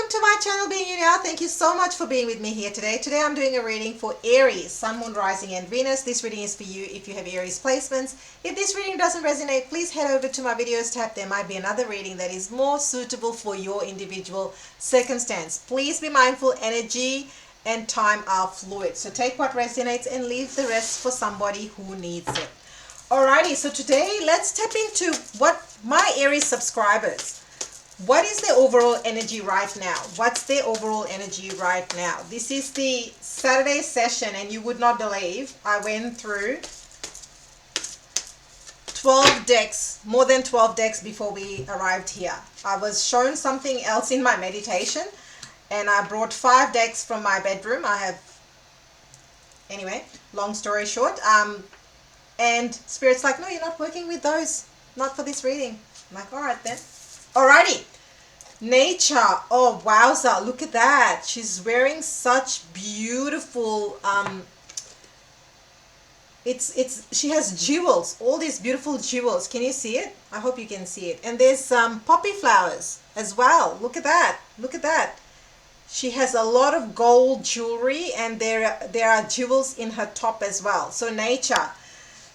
welcome to my channel, Being You Now. Thank you so much for being with me here today. Today I'm doing a reading for Aries, Sun, Moon, Rising and Venus. This reading is for you if you have Aries placements. If this reading doesn't resonate, please head over to my videos tab. There might be another reading that is more suitable for your individual circumstance. Please be mindful, energy and time are fluid. So take what resonates and leave the rest for somebody who needs it. Alrighty, so today let's tap into what my Aries subscribers, what is their overall energy right now? What's their overall energy right now? This is the Saturday session, and you would not believe I went through 12 decks, more than 12 decks before we arrived here. I was shown something else in my meditation, and I brought 5 decks from my bedroom. Anyway, long story short, and Spirit's like, no, you're not working with those, not for this reading. I'm like, all right then. Alrighty. Nature. Oh, wowza, look at that. She's wearing such beautiful, she has jewels, all these beautiful jewels. Can you see it? I hope you can see it. And there's some poppy flowers as well. Look at that. Look at that. She has a lot of gold jewelry, and there are jewels in her top as well. So nature.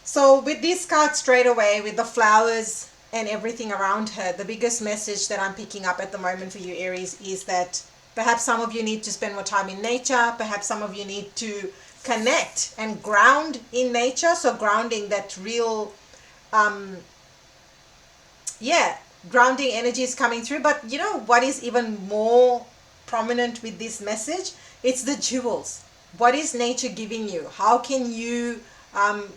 So with this card straight away, with the flowers and everything around her, the biggest message that I'm picking up at the moment for you, Aries, is that perhaps some of you need to spend more time in nature. Perhaps some of you need to connect and ground in nature. So grounding, that real, grounding energy is coming through. But you know what is even more prominent with this message? It's the jewels. What is nature giving you? How can you,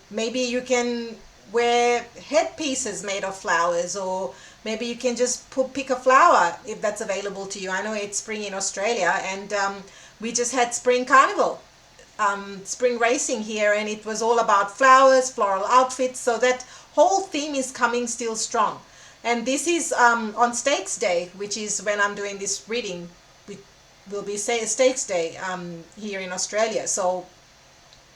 maybe you can wear headpieces made of flowers, or maybe you can just pick a flower if that's available to you. I know it's spring in Australia, and we just had spring carnival, spring racing here, and it was all about flowers, floral outfits. So that whole theme is coming still strong. And this is on Stakes Day, which is when I'm doing this reading. Will be Stakes Day here in Australia. So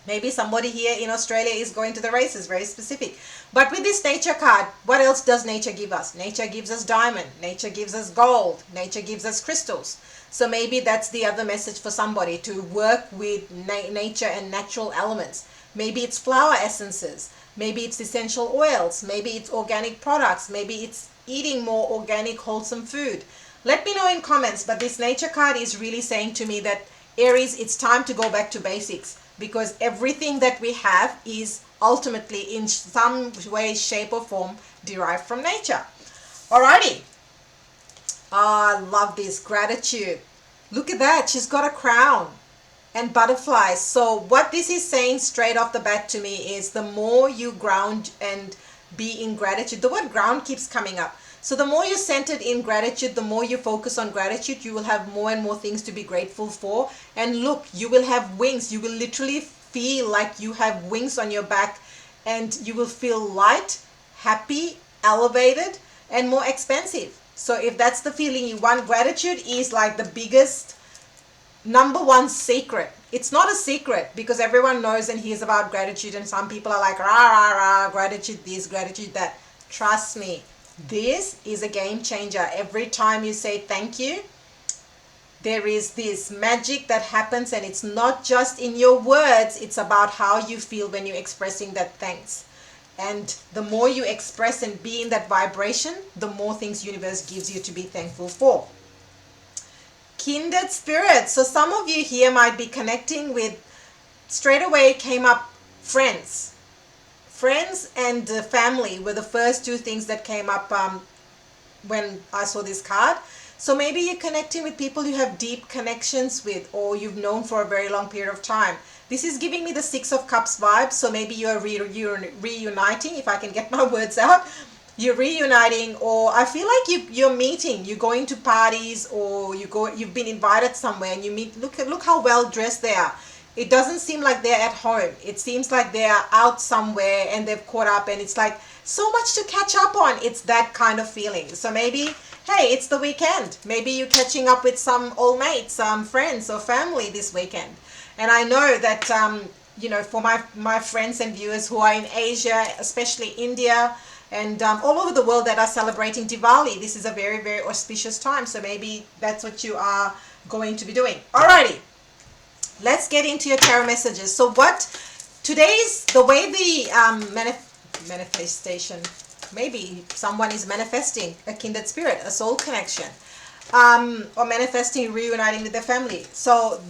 maybe somebody here in Australia is going to the races, very specific. But with this nature card, what else does nature give us? Nature gives us diamond. Nature gives us gold. Nature gives us crystals. So maybe that's the other message for somebody, to work with nature and natural elements. Maybe it's flower essences. Maybe it's essential oils. Maybe it's organic products. Maybe it's eating more organic, wholesome food. Let me know in comments. But this nature card is really saying to me that, Aries, it's time to go back to basics. Because everything that we have is ultimately in some way, shape or form derived from nature. Alrighty. I love this. Gratitude. Look at that. She's got a crown and butterflies. So what this is saying straight off the bat to me is, the more you ground and be in gratitude. The word ground keeps coming up. So the more you're centered in gratitude, the more you focus on gratitude, you will have more and more things to be grateful for. And look, you will have wings. You will literally feel like you have wings on your back, and you will feel light, happy, elevated, and more expansive. So if that's the feeling you want, gratitude is like the biggest, #1 secret. It's not a secret, because everyone knows and hears about gratitude, and some people are like, rah, rah, rah, gratitude this, gratitude that. Trust me. This is a game changer. Every time you say thank you, there is this magic that happens, and it's not just in your words, it's about how you feel when you're expressing that thanks. And the more you express and be in that vibration, the more things universe gives you to be thankful for. Kindred spirits. So some of you here might be connecting with, straight away came up, friends. Friends and family were the first 2 things that came up when I saw this card. So maybe you're connecting with people you have deep connections with, or you've known for a very long period of time. This is giving me the 6 of Cups vibe. So maybe you're reuniting, if I can get my words out. You're reuniting, or I feel like you're meeting. You're going to parties, or you've been invited somewhere, and you meet. Look how well dressed they are. It doesn't seem like they're at home. It seems like they're out somewhere and they've caught up, and it's like so much to catch up on. It's that kind of feeling. So maybe, hey, it's the weekend. Maybe you're catching up with some old mates, friends or family this weekend. And I know that, you know, for my friends and viewers who are in Asia, especially India and all over the world that are celebrating Diwali. This is a very, very auspicious time, so maybe that's what you are going to be doing. Alrighty, let's get into your tarot messages. So what today's, the way the manifestation, maybe someone is manifesting a kindred spirit, a soul connection, or manifesting reuniting with their family. So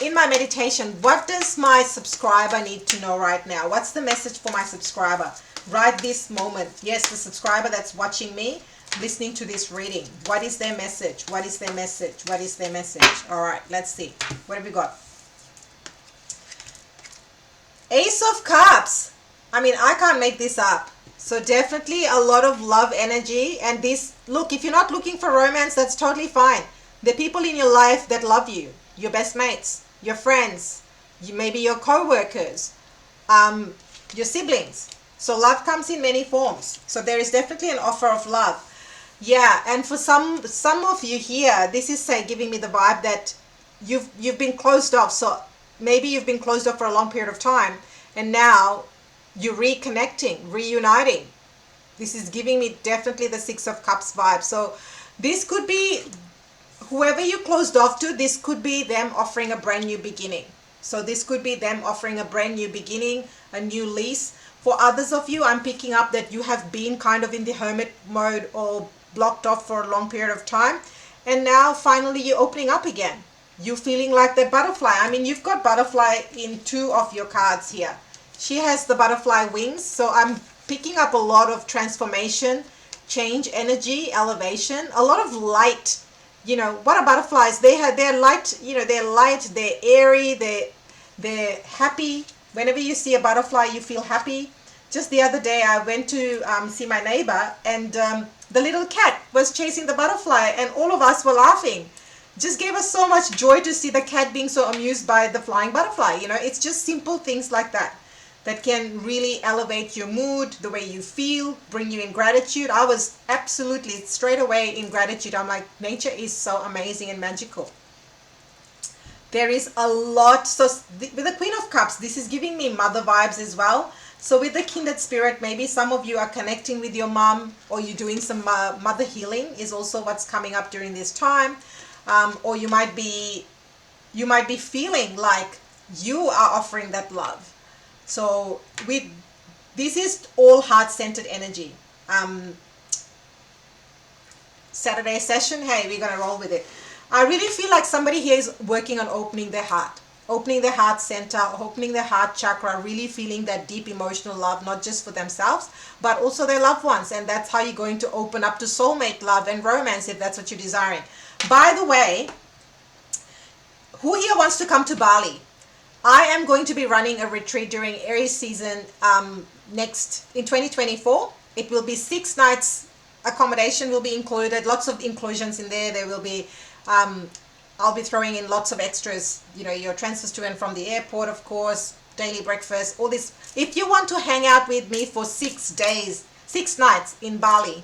in my meditation, what does my subscriber need to know right now? What's the message for my subscriber right this moment? Yes, the subscriber that's watching me, listening to this reading. What is their message? What is their message? What is their message? All right, let's see. What have we got? Ace of Cups. I mean, I can't make this up. So definitely a lot of love energy. And this, look, if you're not looking for romance, that's totally fine. The people in your life that love you, your best mates, your friends, maybe your co-workers, your siblings. So love comes in many forms. So there is definitely an offer of love. Yeah, and for some of you here, this is giving me the vibe that you've been closed off. So maybe you've been closed off for a long period of time, and now you're reconnecting, reuniting. This is giving me definitely the Six of Cups vibe. So this could be whoever you closed off to, this could be them offering a brand new beginning. So this could be them offering a brand new beginning, a new lease. For others of you, I'm picking up that you have been kind of in the hermit mode or blocked off for a long period of time, and now finally you're opening up again. You're feeling like that butterfly. I mean, you've got butterfly in two of your cards here. She has the butterfly wings, so I'm picking up a lot of transformation, change, energy, elevation, a lot of light. You know, what are butterflies? They're light, you know, they're light, they're airy, they're happy. Whenever you see a butterfly, you feel happy. Just the other day, I went to see my neighbor, and the little cat was chasing the butterfly, and all of us were laughing. Just gave us so much joy to see the cat being so amused by the flying butterfly. You know, it's just simple things like that that can really elevate your mood, the way you feel, bring you in gratitude. I was absolutely straight away in gratitude. I'm like, nature is so amazing and magical. There is a lot. So with the Queen of Cups, this is giving me mother vibes as well. So with the kindred spirit, maybe some of you are connecting with your mom, or you're doing some mother healing is also what's coming up during this time. Or you might be feeling like you are offering that love. So this is all heart-centered energy. Saturday session, hey, we're gonna roll with it. I really feel like somebody here is working on opening their heart center, opening their heart chakra, really feeling that deep emotional love, not just for themselves, but also their loved ones. And that's how you're going to open up to soulmate love and romance, if that's what you're desiring. By the way, who here wants to come to Bali? I am going to be running a retreat during Aries season next in 2024. It will be 6 nights. Accommodation will be included. Lots of inclusions in there. There will be, I'll be throwing in lots of extras. You know, your transfers to and from the airport, of course, daily breakfast, all this. If you want to hang out with me for 6 days, 6 nights in Bali,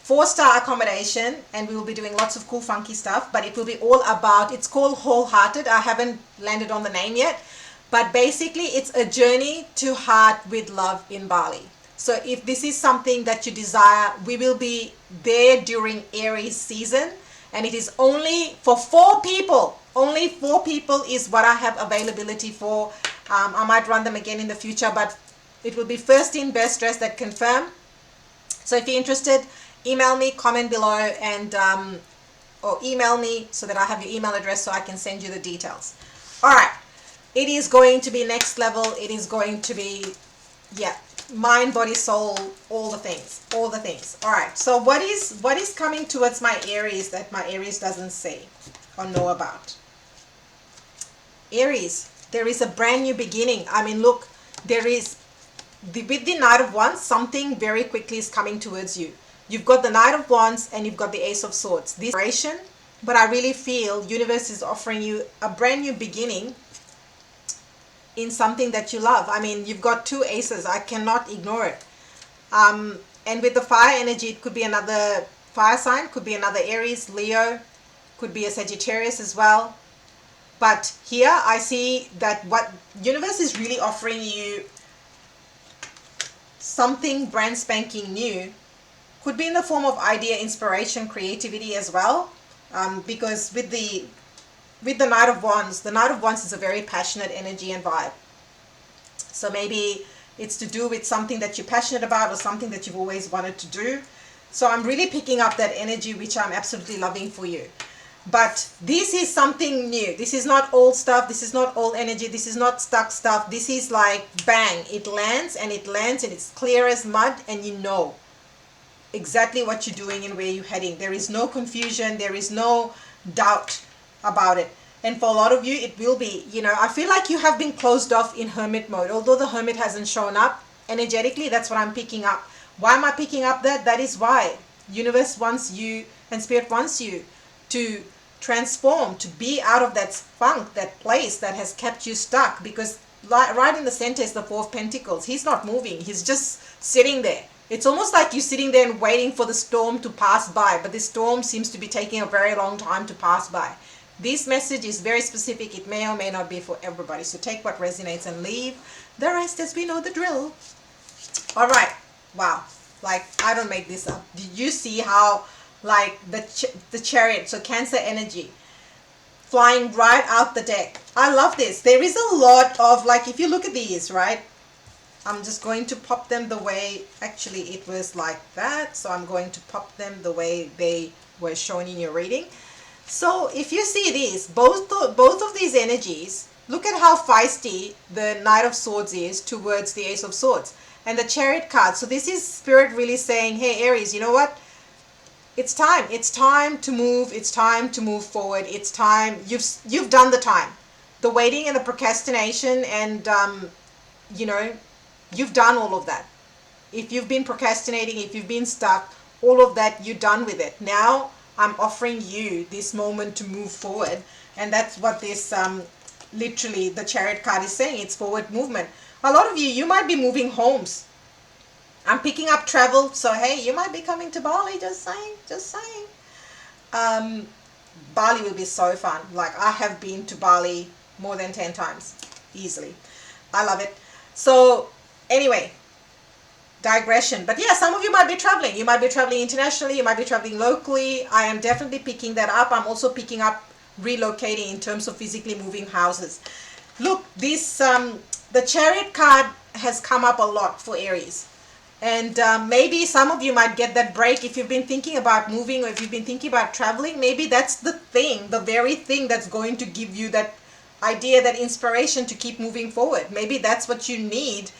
4-star accommodation, and we will be doing lots of cool funky stuff, but it will be all about, it's called Wholehearted. I haven't landed on the name yet, but basically it's a journey to heart with love in Bali. So if this is something that you desire, we will be there during Aries season, and it is only for 4 people. Only 4 people is what I have availability for. I might run them again in the future, but it will be first in, best dressed that confirm. So if you're interested, email me, comment below, and or email me so that I have your email address so I can send you the details. All right, it is going to be next level. It is going to be, yeah, mind, body, soul, all the things, all the things. All right, so what is coming towards my Aries that my Aries doesn't say or know about? Aries, there is a brand new beginning. I mean, look, there is with the Knight of Wands, something very quickly is coming towards you. You've got the Knight of Wands and you've got the Ace of Swords. This inspiration, but I really feel universe is offering you a brand new beginning in something that you love. I mean, you've got 2 aces. I cannot ignore it. And with the fire energy, it could be another fire sign, could be another Aries, Leo, could be a Sagittarius as well. But here I see that what universe is really offering you something brand spanking new. Could be in the form of idea, inspiration, creativity as well. Because with the Knight of Wands, the Knight of Wands is a very passionate energy and vibe. So maybe it's to do with something that you're passionate about or something that you've always wanted to do. So I'm really picking up that energy, which I'm absolutely loving for you. But this is something new. This is not old stuff. This is not old energy. This is not stuck stuff. This is like bang. It lands and it's clear as mud, and you know exactly what you're doing and where you're heading. There is no confusion. There is no doubt about it. And for a lot of you, it will be, I feel like you have been closed off in hermit mode. Although the hermit hasn't shown up energetically, that's what I'm picking up. Why am I picking up that? That is why. Universe wants you and Spirit wants you to transform, to be out of that funk, that place that has kept you stuck. Because right in the center is the Four of Pentacles. He's not moving. He's just sitting there. It's almost like you're sitting there and waiting for the storm to pass by. But this storm seems to be taking a very long time to pass by. This message is very specific. It may or may not be for everybody. So take what resonates and leave the rest, as we know the drill. All right. Wow. Like, I don't make this up. Did you see how, like, the Chariot, so Cancer energy, flying right out the deck? I love this. There is a lot of, like, if you look at these, right? I'm just going to pop them the way, actually, it was like that. So I'm going to pop them the way they were shown in your reading. So if you see these, both of these energies, look at how feisty the Knight of Swords is towards the Ace of Swords and the Chariot card. So this is Spirit really saying, hey Aries, you know what? It's time. It's time to move. It's time to move forward. It's time. You've done the time. The waiting and the procrastination and, you've done all of that. If you've been procrastinating, if you've been stuck, all of that, you're done with it. Now, I'm offering you this moment to move forward. And that's what this, literally, the Chariot card is saying. It's forward movement. A lot of you might be moving homes. I'm picking up travel. So, hey, you might be coming to Bali. Just saying. Bali will be so fun. Like, I have been to Bali more than 10 times. Easily. I love it. So, anyway. Digression. But yeah, some of you might be traveling. You might be traveling internationally. You might be traveling locally. I am definitely picking that up. I'm also picking up relocating in terms of physically moving houses. Look, this the Chariot card has come up a lot for Aries. And maybe some of you might get that break if you've been thinking about moving or if you've been thinking about traveling. Maybe that's the thing, the very thing that's going to give you that idea, that inspiration to keep moving forward. Maybe that's what you need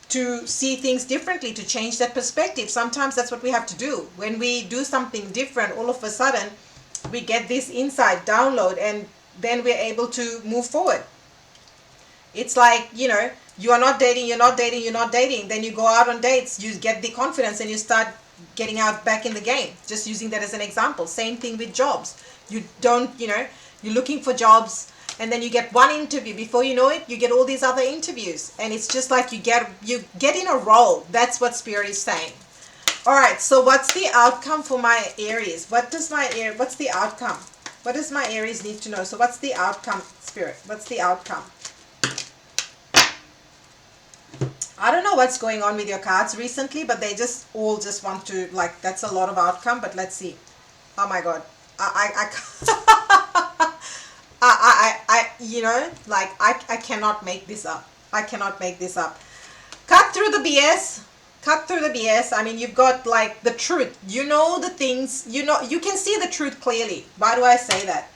to see things differently, to change that perspective. Sometimes that's what we have to do. When we do something different, all of a sudden, we get this insight, download, and then we're able to move forward. It's like, you are not dating, then you go out on dates, you get the confidence and you start getting out back in the game. Just using that as an example. Same thing with jobs. You don't, you're looking for jobs, and then you get one interview. Before you know it, you get all these other interviews. And it's just like you get in a role. That's what Spirit is saying. All right, so what's the outcome for my Aries? What's the outcome? What does my Aries need to know? So what's the outcome, Spirit? What's the outcome? I don't know what's going on with your cards recently, but they just all want to, like, that's a lot of outcome, but let's see. Oh my God. I cannot make this up. I cannot make this up. Cut through the BS. Cut through the BS. I mean, you've got, like, the truth. You know the things. You can see the truth clearly. Why do I say that?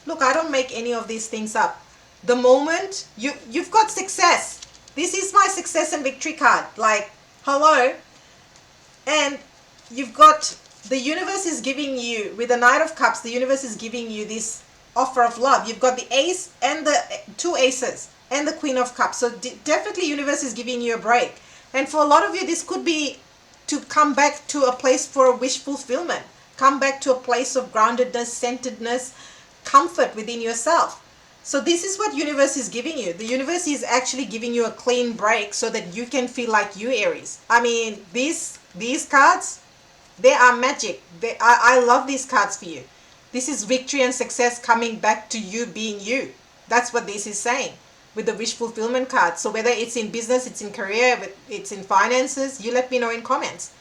Look, I don't make any of these things up. The moment you've got success. This is my success and victory card. Like, hello. And you've got, the universe is giving you, with the Knight of Cups, the universe is giving you this offer of love. You've got the ace and the two aces and the Queen of Cups. So definitely universe is giving you a break. And for a lot of you, this could be to come back to a place for a wish fulfillment. Come back to a place of groundedness, centeredness, comfort within yourself. So this is what universe is giving you. The universe is actually giving you a clean break so that you can feel like you, Aries. I mean, these cards, they are magic. I love these cards for you. This is victory and success coming back to you being you. That's what this is saying. with the wish fulfillment card. So whether it's in business, it's in career, it's in finances, you let me know in comments.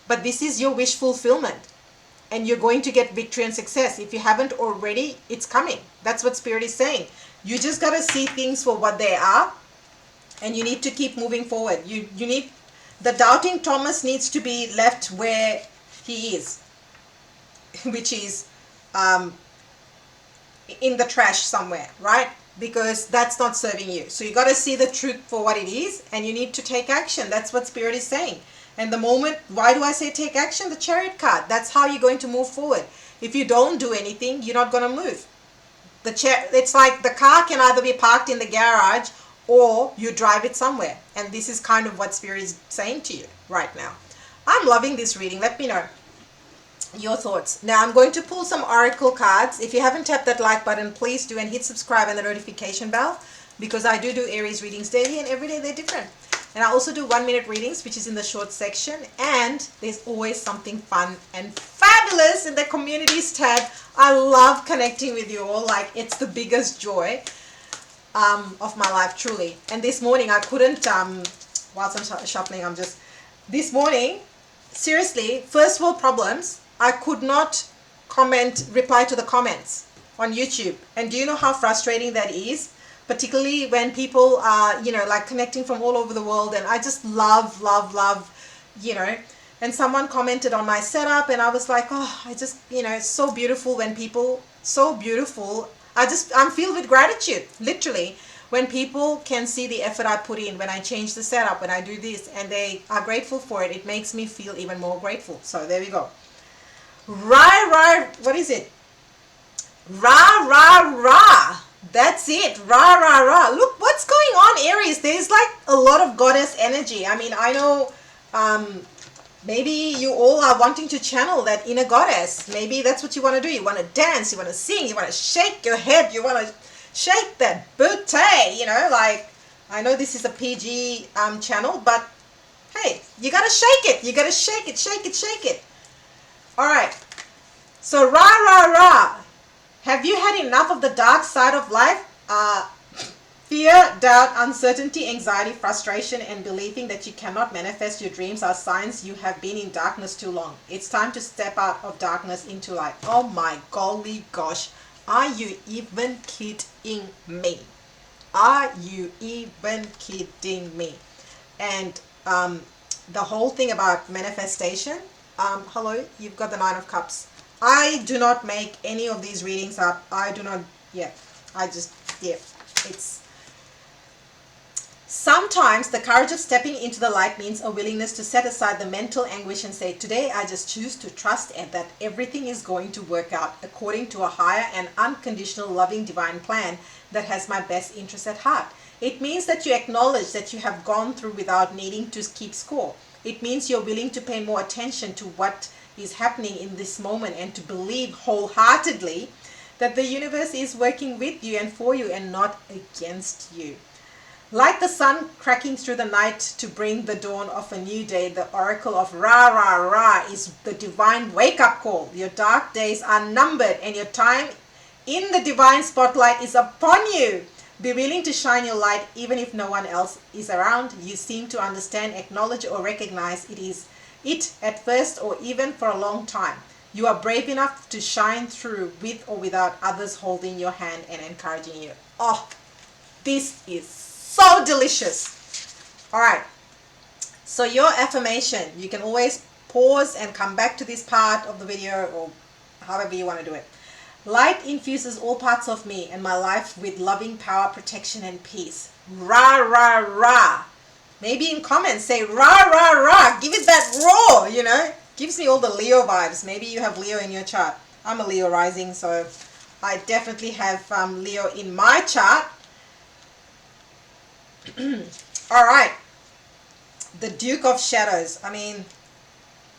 But this is your wish fulfillment, and you're going to get victory and success. If you haven't already, it's coming. That's what Spirit is saying. You just got to see things for what they are, and you need to keep moving forward. You need, the doubting Thomas needs to be left where he is, which is in the trash somewhere, right? Because that's not serving you. So you got to see the truth for what it is, and you need to take action. That's what Spirit is saying. And the moment, why do I say take action? The Chariot card. That's how you're going to move forward. If you don't do anything, you're not going to move. It's like the car can either be parked in the garage or you drive it somewhere. And this is kind of what Spirit is saying to you right now. I'm loving this reading. Let me know your thoughts. Now I'm going to pull some oracle cards. If you haven't tapped that like button, please do, and hit subscribe and the notification bell, because I do Aries readings daily, and every day they're different. And I also do 1-minute readings, which is in the short section, and there's always something fun and fabulous in the communities tab. I love connecting with you all. Like, it's the biggest joy of my life, truly. And this morning I couldn't, whilst I'm shuffling, this morning, seriously, first world problems, I could not reply to the comments on YouTube. And do you know how frustrating that is? Particularly when people are, like connecting from all over the world. And I just love, and someone commented on my setup, and I was like, oh, it's so beautiful when people, so beautiful. I'm filled with gratitude, literally, when people can see the effort I put in, when I change the setup, when I do this, and they are grateful for it. It makes me feel even more grateful. So there we go. What is it? Ra. That's it. Ra. Look what's going on, Aries. There's like a lot of goddess energy. I mean, I know maybe you all are wanting to channel that inner goddess. Maybe that's what you want to do. You want to dance, you want to sing, you want to shake your head, you want to shake that booty, like, I know this is a PG channel, but hey, you got to shake it. You got to shake it. All right. So Ra. Have you had enough of the dark side of life? Fear, doubt, uncertainty, anxiety, frustration, and believing that you cannot manifest your dreams are signs you have been in darkness too long. It's time to step out of darkness into light. Oh my golly gosh. Are you even kidding me? Are you even kidding me? And the whole thing about manifestation, hello, you've got the 9 of Cups. I do not make any of these readings up. It's sometimes the courage of stepping into the light means a willingness to set aside the mental anguish and say, today I just choose to trust and that everything is going to work out according to a higher and unconditional loving divine plan that has my best interest at heart. It means that you acknowledge that you have gone through without needing to keep score. It means you're willing to pay more attention to what is happening in this moment and to believe wholeheartedly that the universe is working with you and for you and not against you. Like the sun cracking through the night to bring the dawn of a new day, the oracle of Ra is the divine wake-up call. Your dark days are numbered and your time in the divine spotlight is upon you. Be willing to shine your light even if no one else is around. You seem to understand, acknowledge, or recognize it at first or even for a long time. You are brave enough to shine through with or without others holding your hand and encouraging you. Oh, this is so delicious. All right. So your affirmation, you can always pause and come back to this part of the video or however you want to do it. Light infuses all parts of me and my life with loving power, protection, and peace. Ra. Maybe in comments say ra. Give it that roar, Gives me all the Leo vibes. Maybe you have Leo in your chart. I'm a Leo rising, so I definitely have Leo in my chart. All right. The Duke of Shadows. I mean,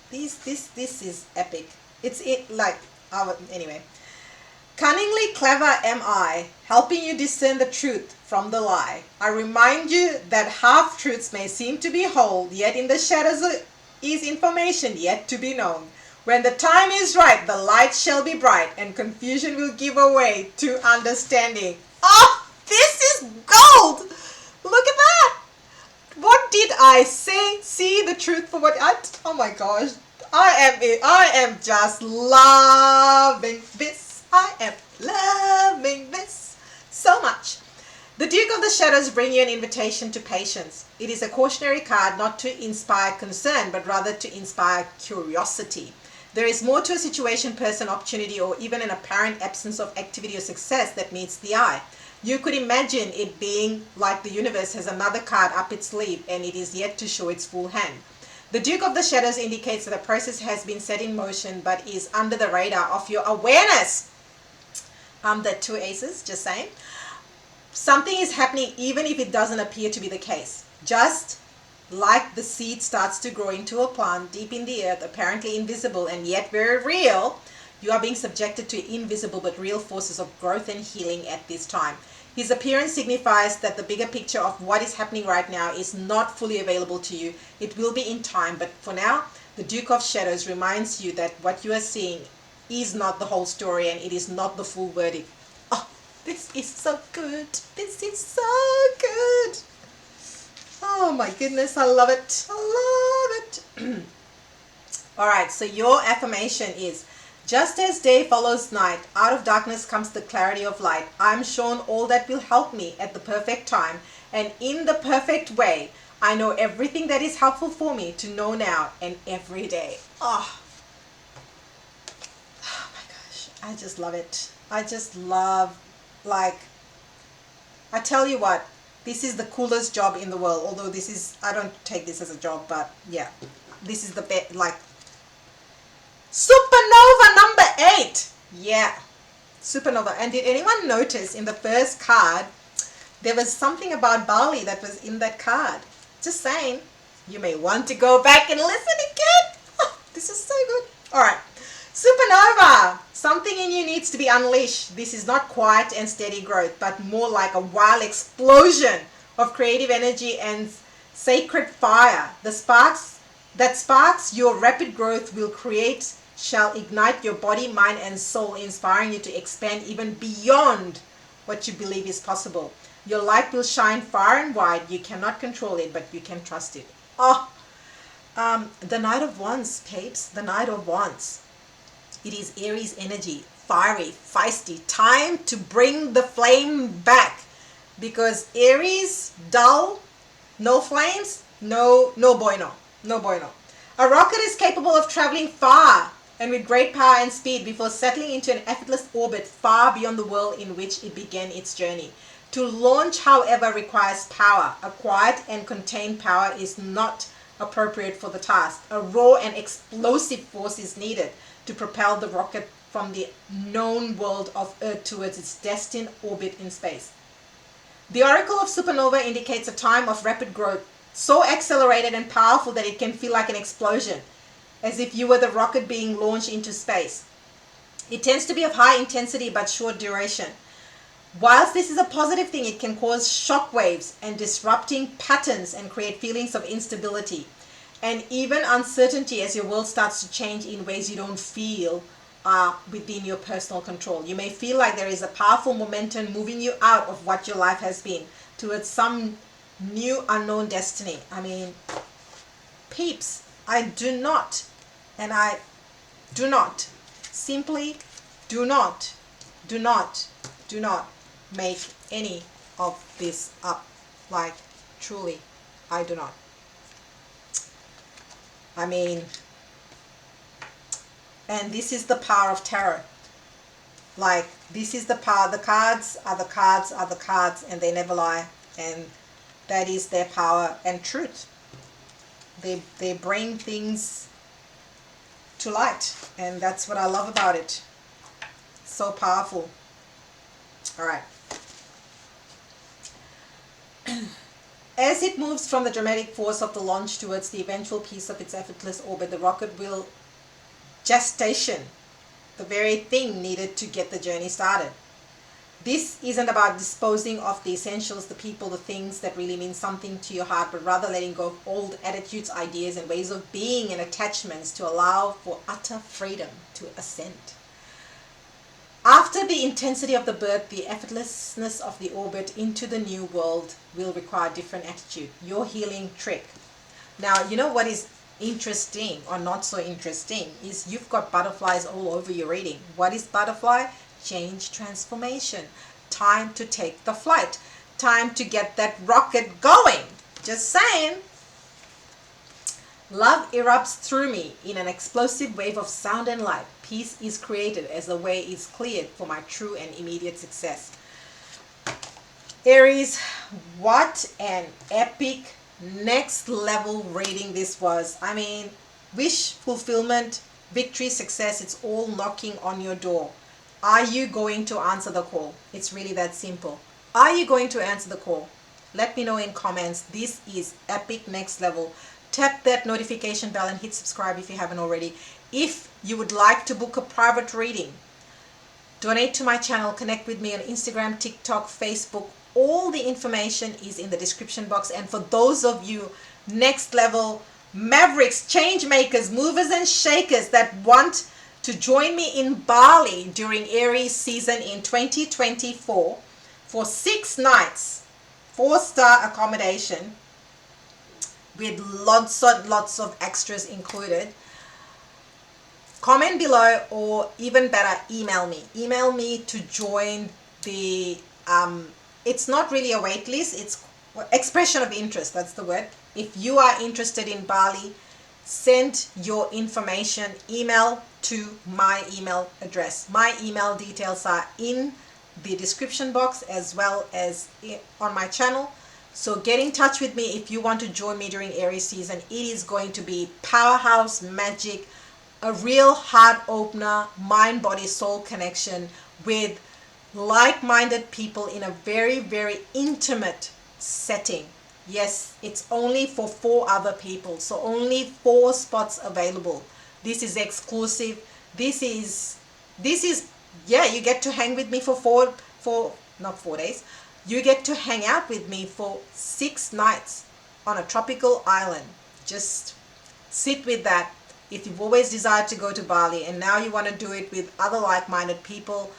this is epic. Anyway. Cunningly clever am I, helping you discern the truth from the lie. I remind you that half-truths may seem to be whole, yet in the shadows is information yet to be known. When the time is right, the light shall be bright, and confusion will give way to understanding. Oh, this is gold! I see the truth for what oh my gosh. I am just loving this. I am loving this so much. The Duke of the Shadows bring you an invitation to patience. It is a cautionary card not to inspire concern, but rather to inspire curiosity. There is more to a situation, person, opportunity, or even an apparent absence of activity or success that meets the eye. You could imagine it being like the universe has another card up its sleeve and it is yet to show its full hand. The Duke of the Shadows indicates that a process has been set in motion but is under the radar of your awareness. The two aces, just saying. Something is happening even if it doesn't appear to be the case. Just like the seed starts to grow into a plant deep in the earth, apparently invisible and yet very real, you are being subjected to invisible but real forces of growth and healing at this time. His appearance signifies that the bigger picture of what is happening right now is not fully available to you. It will be in time, but for now, the Duke of Shadows reminds you that what you are seeing is not the whole story and it is not the full verdict. Oh, this is so good. This is so good. Oh my goodness, I love it. I love it. All right, so your affirmation is, just as day follows night, out of darkness comes the clarity of light. I'm shown all that will help me at the perfect time and in the perfect way. I know everything that is helpful for me to know now and every day. Oh my gosh, I just love it. I just love, like, I tell you what, this is the coolest job in the world. Although this is, I don't take this as a job, but yeah, this is the best, like, Supernova number 8. Yeah, Supernova. And did anyone notice in the first card, there was something about Bali that was in that card? Just saying. You may want to go back and listen again. Oh, this is so good. All right. Supernova. Something in you needs to be unleashed. This is not quiet and steady growth, but more like a wild explosion of creative energy and sacred fire. The sparks that sparks your rapid growth will create shall ignite your body, mind, and soul, inspiring you to expand even beyond what you believe is possible. Your light will shine far and wide. You cannot control it, but you can trust it. Oh, the Knight of Wands, peeps. The Knight of Wands. It is Aries energy, fiery, feisty. Time to bring the flame back, because Aries, dull, no flames, no bueno, no bueno. A rocket is capable of traveling far and with great power and speed before settling into an effortless orbit far beyond the world in which it began its journey. To launch, however, requires power. A quiet and contained power is not appropriate for the task. A raw and explosive force is needed to propel the rocket from the known world of Earth towards its destined orbit in space. The Oracle of Supernova indicates a time of rapid growth, so accelerated and powerful that it can feel like an explosion, as if you were the rocket being launched into space. It tends to be of high intensity but short duration. Whilst this is a positive thing, it can cause shock waves and disrupting patterns and create feelings of instability and even uncertainty as your world starts to change in ways you don't feel are within your personal control. You may feel like there is a powerful momentum moving you out of what your life has been towards some new unknown destiny. I mean, peeps, I do not simply do not make any of this up. Like, truly, I do not. I mean, and this is the power of tarot. Like, this is the power. The cards are the cards are the cards, and they never lie. And that is their power and truth. They bring things to light, and that's what I love about it. So powerful. All right. As it moves from the dramatic force of the launch towards the eventual peace of its effortless orbit, the rocket will gestation, the very thing needed to get the journey started. This isn't about disposing of the essentials, the people, the things that really mean something to your heart, but rather letting go of old attitudes, ideas, and ways of being and attachments to allow for utter freedom to ascend. After the intensity of the birth, the effortlessness of the orbit into the new world will require different attitude. Your healing trick Now, you know what is interesting or not so interesting is you've got butterflies all over your reading. What is butterfly? Change, transformation. Time to take the flight. Time to get that rocket going. Just saying. Love erupts through me in an explosive wave of sound and light. Peace is created as the way is cleared for my true and immediate success. Aries, what an epic next level reading this was. I mean, wish fulfillment, victory, success, it's all knocking on your door. Are you going to answer the call? It's really that simple. Are you going to answer the call? Let me know in comments. This is epic next level. Tap that notification bell and hit subscribe if you haven't already. If you would like to book a private reading, donate to my channel, connect with me on Instagram, TikTok, Facebook. All the information is in the description box. And for those of you next level mavericks, change makers, movers and shakers that want to join me in Bali during Aries season in 2024 for 6 nights, 4-star accommodation with lots of extras included, comment below, or even better, email me to join the it's not really a wait list, it's expression of interest, that's the word. If you are interested in Bali, send your information, email to my email address. My email details are in the description box as well as on my channel. So get in touch with me if you want to join me during Aries season. It is going to be powerhouse magic, a real heart opener, mind, body, soul connection with like-minded people in a very, very intimate setting. Yes, it's only for 4 other people, so only 4 spots available. This is exclusive. This is yeah, you get to hang with me for not 4 days. You get to hang out with me for 6 nights on a tropical island. Just sit with that. If you've always desired to go to Bali and now you want to do it with other like-minded people,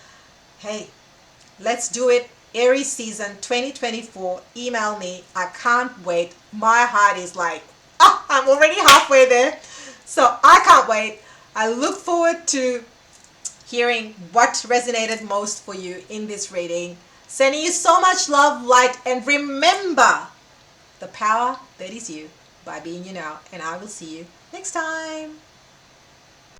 hey, let's do it. Aries season 2024. Email me. I can't wait. My heart is like, I'm already halfway there. So I can't wait. I look forward to hearing what resonated most for you in this reading. Sending you so much love, light, and remember the power that is you by being you now. And I will see you next time.